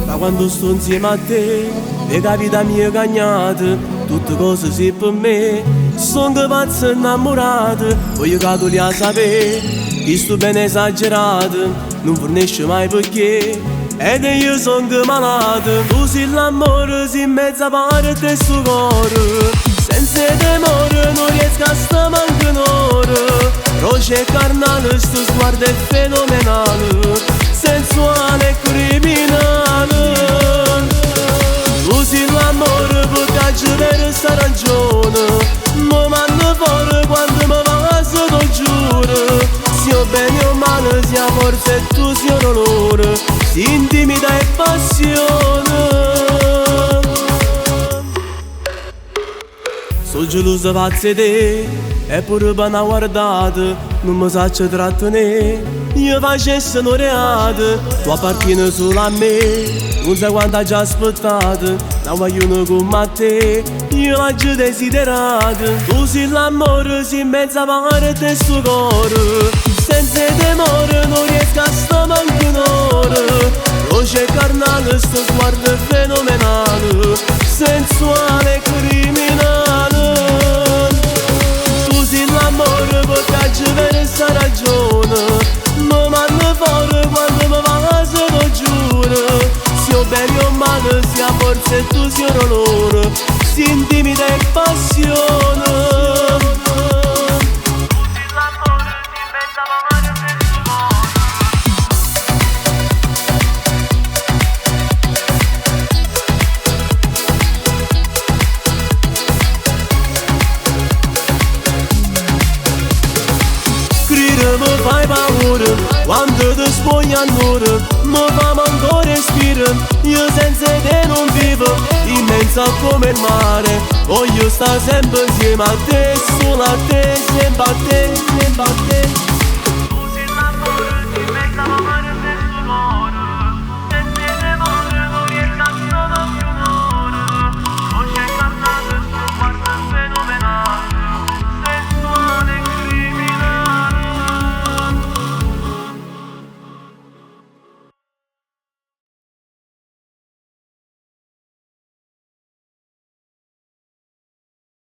Da quando sto insieme a te, le vita mia cagnata, tutte cose sì per me. Sono che pazzo innamorato, voglio che tu li a sapere. Che sto bene esagerato, non fornisce mai perché. Ed io sono che malato, tu sei l'amore, sei in mezzo a parte e suo cuore. Senza temore non riesco a stare manco un'ora. Roce e carnale, sto sguardo è fenomenale, sensuale e criminale. Tu sei l'amore, portaggio per sta ragione. Mi mando fuori quando mi va, se lo giuro. Sia bene o male, sia forza e tu sia un onore, sia intimità e passione. Sono geloso pazzo di te, e pure per una guardata non mi saccio trattenere. Io facessi un reato, tu appartieni solo a me. Non sai quanto hai già aspettato, non voglio uno come te. Io l'ho desiderato, tu sei l'amore, sei in mezzo a parte e suo cuore. Senza temore non riesco a stare manco un'ora. Roce e carnale, sto sguardo è fenomenale, sensuale e criminale. Tu sei l'amore, portaggio per sta ragione. Mi mando fuori quando mi va, se lo giuro. Sia bene o male, sia forza e tu sia un onore, sia intimità e passione. Mi fai paura quando ti spogli all'ora, mi fa manco respiro. Io senza te non vivo, immensa come il mare. Voglio stare sempre insieme a te, solo a te, sempre a te, sempre a te.